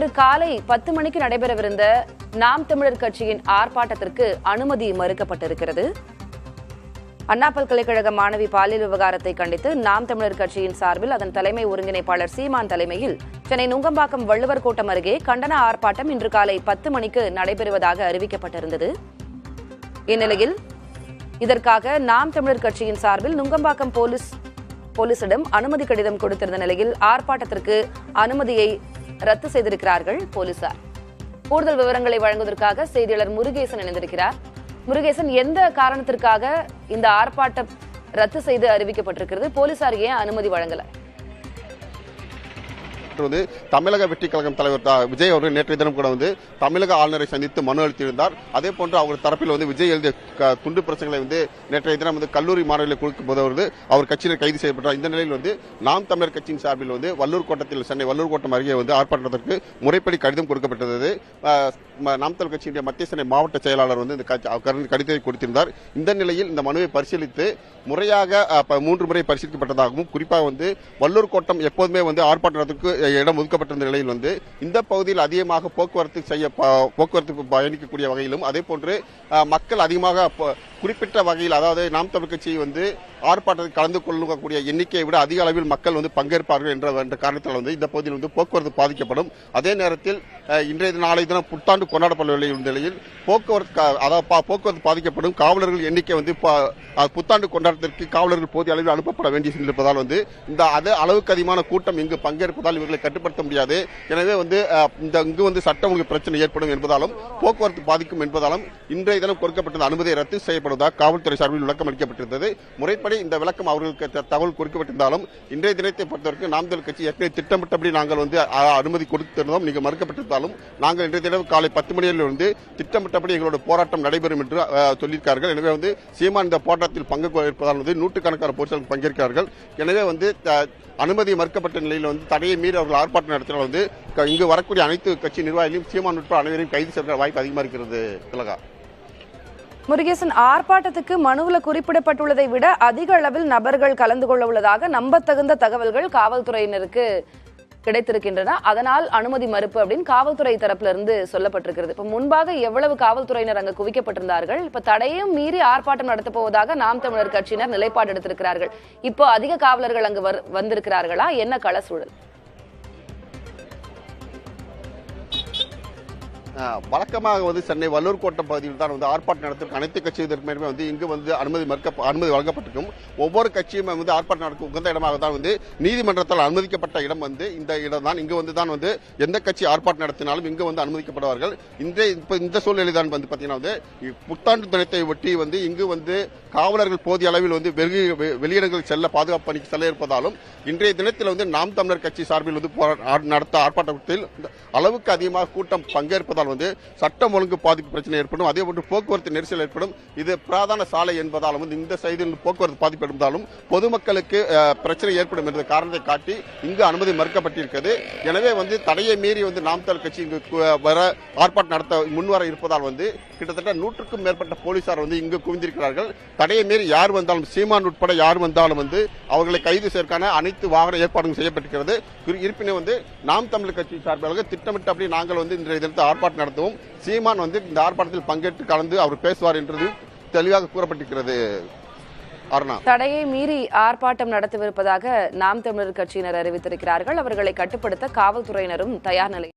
இன்று காலை 10 மணிக்கு நடைபெறவிருந்த நாம் தமிழர் கட்சியின் ஆர்ப்பாட்டத்திற்கு அனுமதி மறுக்கப்பட்டிருக்கிறது. அண்ணா பல்கலைக்கழக மாணவி பாலியல் விவகாரத்தை கண்டித்து நாம் தமிழர் கட்சியின் சார்பில் அதன் தலைமை ஒருங்கிணைப்பாளர் சீமான் தலைமையில் சென்னை நுங்கம்பாக்கம் வள்ளுவர் கோட்டம் அருகே கண்டன ஆர்ப்பாட்டம் இன்று காலை 10 மணிக்கு நடைபெறுவதாக அறிவிக்கப்பட்டிருந்தது. இந்நிலையில் இதற்காக நாம் தமிழர் கட்சியின் சார்பில் நுங்கம்பாக்கம் போலீசிடம் அனுமதி கடிதம் கொடுத்திருந்த நிலையில் ஆர்ப்பாட்டத்திற்கு அனுமதியை ரத்து செய்திருக்கிறார்கள் போலீசார். கூடுதல் விவரங்களை வழங்குவதற்காக செய்தியாளர் முருகேசன் இணைந்திருக்கிறார். முருகேசன், எந்த காரணத்திற்காக இந்த ஆர்ப்பாட்டம் ரத்து செய்து அறிவிக்கப்பட்டிருக்கிறது? போலீசார் ஏன் அனுமதி வழங்கல? தமிழக வெற்றி கழகம் தலைவர் விஜய் அவர்கள் நேற்றைய தினம் கூட தமிழக ஆளுநரை சந்தித்து மனு அளித்திருந்தார். அதே போன்று அவர் தரப்பில் விஜய் எழுதிய துண்டு பிரச்சனைகளை நேற்றைய தினம் கல்லூரி மாணவர்களை கொடுக்கும் போது அவர் கட்சியினர் கைது செய்யப்பட்டார். இந்த நிலையில் நாம் தமிழர் கட்சியின் சார்பில் வள்ளூர் கோட்டத்தில் சென்னை வள்ளூர் கோட்டம் அருகே ஆர்ப்பாட்டத்திற்கு முறைப்படி கடிதம் கொடுக்கப்பட்டது. நாம் தமிழர் கட்சியினுடைய மத்திய சென்னை மாவட்ட செயலாளர் இந்த கடிதத்தை கொடுத்திருந்தார். இந்த நிலையில் இந்த மனுவை பரிசீலித்து முறையாக 3 முறை பரிசீலிக்கப்பட்டதாகவும், குறிப்பாக வள்ளூர் கோட்டம் எப்போதுமே ஆர்ப்பாட்டத்திற்கு இடம் ஒதுக்கப்பட்டிருந்த நிலையில் இந்த பகுதியில் அதிகமாக போக்குவரத்து பயணிக்கக்கூடிய வகையிலும், அதே போன்று மக்கள் அதிகமாக குறிப்பிட்ட வகையில், அதாவது நாம் தமிழர் கட்சி ஆர்ப்பாட்டத்தில் கலந்து கொள்ளக்கூடிய எண்ணிக்கையை விட அதிக அளவில் மக்கள் பங்கேற்பார்கள் என்ற காரணத்தால் இந்த பகுதியில் போக்குவரத்து பாதிக்கப்படும். அதே நேரத்தில் இன்றைய நாளை தினம் புத்தாண்டு கொண்டாடப்படவில்லை நிலையில் போக்குவரத்து பாதிக்கப்படும். காவலர்கள் எண்ணிக்கை புத்தாண்டு கொண்டாட்டத்திற்கு காவலர்கள் போதிய அளவில் அனுப்பப்பட வேண்டியிருப்பதால் இந்த அளவுக்கு அதிகமான கூட்டம் இங்கு பங்கேற்பதால் இவர்களை கட்டுப்படுத்த முடியாது. எனவே இங்கு சட்டம் ஒழுங்கு பிரச்சனை ஏற்படும் என்பதாலும் போக்குவரத்து பாதிக்கும் என்பதாலும் இன்றைய தினம் கொடுக்கப்பட்ட அனுமதியை ரத்து செய்யப்படுவதாக காவல்துறை சார்பில் விளக்கம் அளிக்கப்பட்டிருந்தது. முறைப்படி இந்த விளக்கம் அவர்களுக்கு தகவல் கொடுக்கப்பட்டிருந்தாலும் இன்றைய தினத்தை பொறுத்தவரைக்கும் நாம் தமிழர் கட்சி ஏற்கனவே திட்டமிட்டபடி நாங்கள் அனுமதி கொடுத்திருந்தோம். நீங்கள் மறுக்கப்பட்டிருந்தாலும் நாங்கள் இன்றைய தினம் காலை 10 மணியிலிருந்து திட்டமிட்டபடி எங்களோட போராட்டம் நடைபெறும் என்று சொல்லியிருக்கார்கள். எனவே சீமான் இந்த போராட்டத்தில் பங்கு இருப்பதால் நூற்றுக்கணக்கான போலீசார் பங்கேற்கிறார்கள். எனவே அனுமதி மறுக்கப்பட்ட நிலையில் தடையை மீறி அவர்கள் ஆர்ப்பாட்டம் நடத்தினால் இங்கு வரக்கூடிய அனைத்து கட்சி நிர்வாகிகளையும் சீமான் உட்பட அனைவரையும் கைது செய்ய வாய்ப்பு அதிகமாக இருக்கிறது. திலகா முருகேசன், ஆர்ப்பாட்டத்துக்கு மனுவில் குறிப்பிடப்பட்டுள்ளதை விட அதிக அளவில் நபர்கள் கலந்து கொள்ள உள்ளதாக நம்பத்தகுந்த தகவல்கள் காவல்துறையினருக்கு கிடைத்திருக்கின்றன. அதனால் அனுமதி மறுப்பு அப்படின்னு காவல்துறை தரப்புல இருந்து சொல்லப்பட்டிருக்கிறது. இப்ப முன்பாக எவ்வளவு காவல்துறையினர் அங்கு குவிக்கப்பட்டிருந்தார்கள், இப்ப தடையும் மீறி ஆர்ப்பாட்டம் நடத்த போவதாக நாம் தமிழர் கட்சியினர் நிலைப்பாடு எடுத்திருக்கிறார்கள். இப்போ அதிக காவலர்கள் அங்கு வந்திருக்கிறார்களா? என்ன கள சூழல்? வழக்கமாக சென்னை வள்ளூர் கோட்டம் பகுதியில் தான் ஆர்ப்பாட்டம் நடத்தும் அனைத்து கட்சியினருமே இங்கு அனுமதி வழங்கப்பட்டிருக்கும். ஒவ்வொரு கட்சியும் ஆர்ப்பாட்டம் நடக்கும் உகந்த இடமாக தான் நீதிமன்றத்தால் அனுமதிக்கப்பட்ட இடம் இந்த இடம் தான். இங்கு தான் எந்த கட்சி ஆர்ப்பாட்டம் நடத்தினாலும் இங்கு அனுமதிக்கப்படுவார்கள். இந்த சூழ்நிலை தான் பாத்தீங்கன்னா புத்தாண்டு தினத்தை ஒட்டி இங்கு காவலர்கள் போதிய அளவில் வெளியிடங்கள் செல்ல பாதுகாப்பு பணிக்கு செல்ல இருப்பதாலும் இன்றைய தினத்தில் நாம் தமிழர் கட்சி சார்பில் நடத்த ஆர்ப்பாட்டத்தில் அளவுக்கு அதிகமாக கூட்டம் பங்கேற்பதால் சட்டம் ஒழுங்கு பாதிப்பு பிரச்சனை ஏற்படும். அதே போன்று போக்குவரத்து நெரிசல் ஏற்படும். இது பிரதான சாலை என்பதாலும் இந்த சைடில் போக்குவரத்து பாதிப்பு ஏற்பட்டாலும் பொதுமக்களுக்கு பிரச்சனை ஏற்படும் என்ற காரணத்தை காட்டி இங்கு அனுமதி மறுக்கப்பட்டிருக்கிறது. எனவே தடையை மீறி நாம் தமிழர் கட்சி இங்கு வர ஆர்ப்பாட்டம் நடத்த முன்வர இருப்பதால் கிட்டத்தட்ட 100க்கும் மேற்பட்ட போலீசார் இங்கு குவிந்திருக்கிறார்கள். தடையை மீறி யார் வந்தாலும், சீமான் உட்பட யார் வந்தாலும் அவர்களை கைது செய்வதற்கான அனைத்து வாகன ஏற்பாடுகள் செய்யப்பட்டிருக்கிறது. இருப்பினும் நாம் தமிழர் கட்சி சார்பாக திட்டமிட்டபடி நாங்கள் இன்றைய தினத்தை ஆர்ப்பாட்டம் நடத்துவோம். சீமான் இந்த ஆர்ப்பாட்டத்தில் பங்கேற்று கலந்து அவர் பேசுவார் என்றது தெளிவாக கூறப்பட்டிருக்கிறது. தடையை மீறி ஆர்ப்பாட்டம் நடத்தவிருப்பதாக நாம் தமிழர் கட்சியினர் அறிவித்திருக்கிறார்கள். அவர்களை கட்டுப்படுத்த காவல்துறையினரும் தயார் நிலை